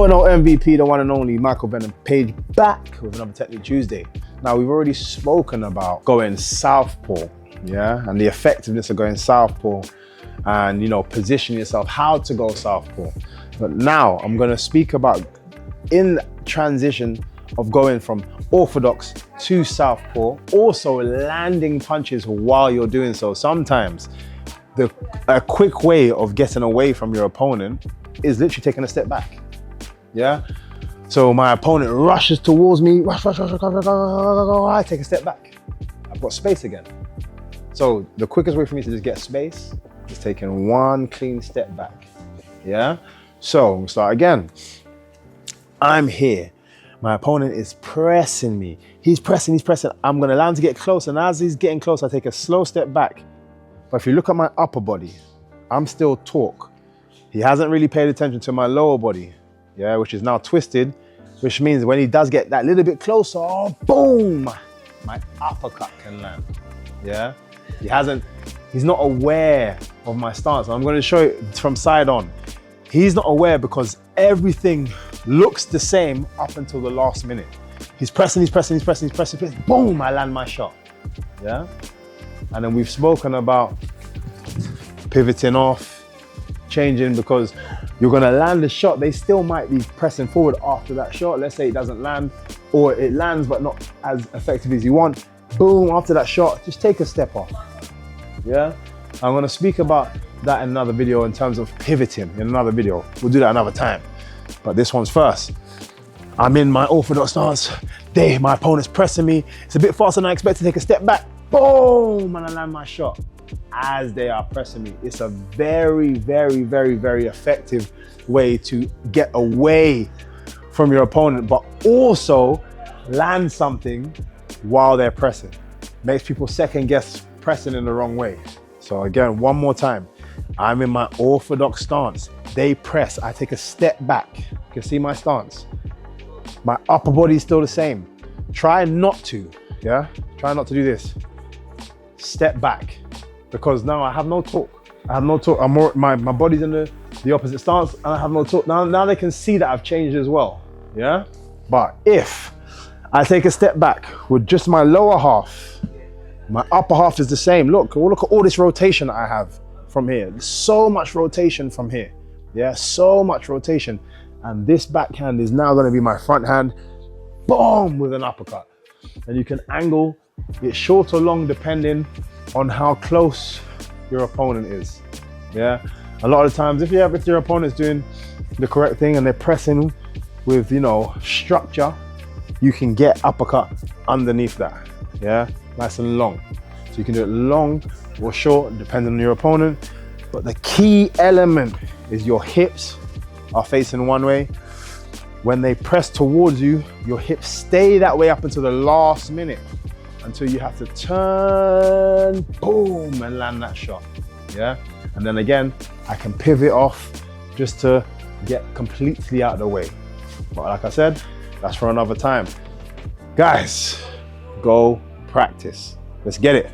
0-0 MVP, the one and only Michael Venom Page, back with another Technique Tuesday. Now, we've already spoken about going southpaw, yeah, and the effectiveness of going southpaw and, you know, position yourself, how to go southpaw. But now I'm going to speak about in transition of going from orthodox to southpaw, also landing punches while you're doing so. Sometimes a quick way of getting away from your opponent is literally taking a step back. Yeah. So my opponent rushes towards me, rush, I take a step back. I've got space again. So the quickest way for me to just get space is taking one clean step back. Yeah. So we'll start again. I'm here. My opponent is pressing me. He's pressing. I'm gonna allow him to get close, and as he's getting close, I take a slow step back. But if you look at my upper body, I'm still taut. He hasn't really paid attention to my lower body, yeah, which is now twisted, which means when he does get that little bit closer, oh, boom, my uppercut can land, yeah? He's not aware of my stance. I'm gonna show it from side on. He's not aware because everything looks the same up until the last minute. He's pressing, boom, I land my shot, yeah? And then we've spoken about pivoting off, changing, because you're gonna land the shot, they still might be pressing forward after that shot. Let's say it doesn't land, or it lands but not as effective as you want. Boom, after that shot, just take a step off, yeah? I'm gonna speak about that in another video in terms of pivoting in another video. We'll do that another time. But this one's first. I'm in my orthodox stance. My opponent's pressing me. It's a bit faster than I expect to take a step back. Boom, and I land my shot as they are pressing me. It's a very, very, very, very effective way to get away from your opponent, but also land something while they're pressing. Makes people second guess pressing in the wrong way. So again, one more time. I'm in my orthodox stance. They press, I take a step back. You can see my stance. My upper body is still the same. Try not to, yeah? Try not to do this. Step back, because now I have no torque. My body's in the opposite stance and I have no torque. Now they can see that I've changed as well, yeah? But if I take a step back with just my lower half, my upper half is the same. Look at all this rotation that I have from here. There's so much rotation from here. Yeah, so much rotation. And this backhand is now gonna be my front hand, boom, with an uppercut. And you can angle it short or long depending on how close your opponent is. Yeah, a lot of times if your opponent's doing the correct thing and they're pressing with, you know, structure, you can get uppercut underneath that. Yeah, nice and long. So you can do it long or short depending on your opponent. But the key element is your hips are facing one way. When they press towards you, your hips stay that way up until the last minute, until you have to turn, boom, and land that shot, yeah? And then again, I can pivot off just to get completely out of the way. But like I said, that's for another time. Guys, go practice. Let's get it.